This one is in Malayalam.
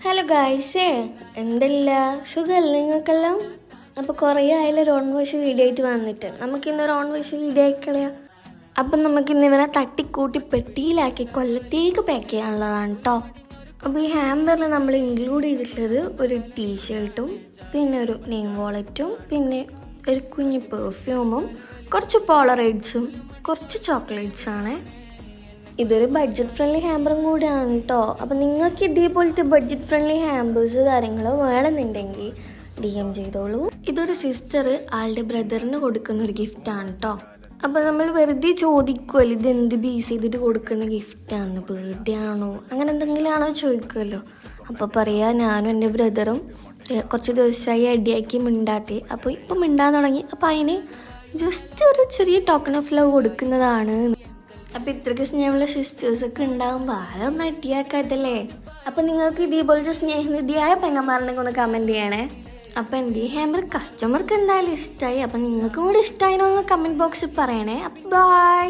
ഹലോ ഗായ്സേ, എന്തല്ല സുഖമല്ല നിങ്ങൾക്കെല്ലാം? അപ്പോൾ കുറേ ആയാലും ഒരു ഓൺ വോയിസ് വീഡിയോ ആയിട്ട് വന്നിട്ട് നമുക്കിന്നൊരു ഓൺ വോയിസ് വീഡിയോ ആയിക്കളയാം. അപ്പം നമുക്കിന്ന് ഇവരെ തട്ടിക്കൂട്ടി പെട്ടിയിലാക്കി കൊല്ലത്തേക്ക് പാക്ക് ചെയ്യാനുള്ളതാണ് കേട്ടോ. അപ്പോൾ ഈ ഹാമ്പറിൽ നമ്മൾ ഇൻക്ലൂഡ് ചെയ്തിട്ടുള്ളത് ഒരു ടീഷർട്ടും പിന്നെ ഒരു നെയിം വാളറ്റും പിന്നെ ഒരു കുഞ്ഞു പെർഫ്യൂമും കുറച്ച് പോളറൈഡ്സും കുറച്ച് ചോക്ലേറ്റ്സാണ്. ഇതൊരു ബഡ്ജറ്റ് ഫ്രണ്ട്ലി ഹാമ്പറും കൂടിയാണ് കേട്ടോ. അപ്പം നിങ്ങൾക്ക് ഇതേപോലത്തെ ബഡ്ജറ്റ് ഫ്രണ്ട്ലി ഹാമ്പേഴ്സ് കാര്യങ്ങളോ വേണമെന്നുണ്ടെങ്കിൽ DM ചെയ്തോളൂ. ഇതൊരു സിസ്റ്റർ ആളുടെ ബ്രദറിന് കൊടുക്കുന്ന ഒരു ഗിഫ്റ്റാണ് കേട്ടോ. അപ്പോൾ നമ്മൾ വെറുതെ ചോദിക്കുമല്ലോ ഇതെന്ത് ബേസ് ചെയ്തിട്ട് കൊടുക്കുന്ന ഗിഫ്റ്റാണ്, ബർത്ത്ഡേ ആണോ അങ്ങനെ എന്തെങ്കിലും ആണോ ചോദിക്കുമല്ലോ. അപ്പോൾ പറയാ ഞാനും എൻ്റെ ബ്രദറും കുറച്ച് ദിവസമായി അടിയാക്കി മിണ്ടാത്തേ, അപ്പോൾ ഇപ്പം മിണ്ടാൻ തുടങ്ങി. അപ്പോൾ അതിന് ജസ്റ്റ് ഒരു ചെറിയ ടോക്കൺ ഓഫ് ലവ് കൊടുക്കുന്നതാണ്. അപ്പോൾ ഇത്രയ്ക്ക് സ്നേഹമുള്ള സിസ്റ്റേഴ്സൊക്കെ ഉണ്ടാകുമ്പോൾ ആരൊന്നും അടിയാക്കാത്തല്ലേ. അപ്പോൾ നിങ്ങൾക്ക് ഇതേപോലത്തെ സ്നേഹനിധിയായ പെങ്ങന്മാരുണ്ടെങ്കിൽ ഒന്ന് കമൻറ്റ് ചെയ്യണേ. അപ്പോൾ എൻ്റെ ഈ ഹാമ്പർ കസ്റ്റമർക്ക് എന്തായാലും ഇഷ്ടമായി. അപ്പം നിങ്ങൾക്കും കൂടി ഇഷ്ടമായിനോ എന്ന് കമൻറ്റ് ബോക്സിൽ പറയണേ. അപ്പോൾ ബൈ.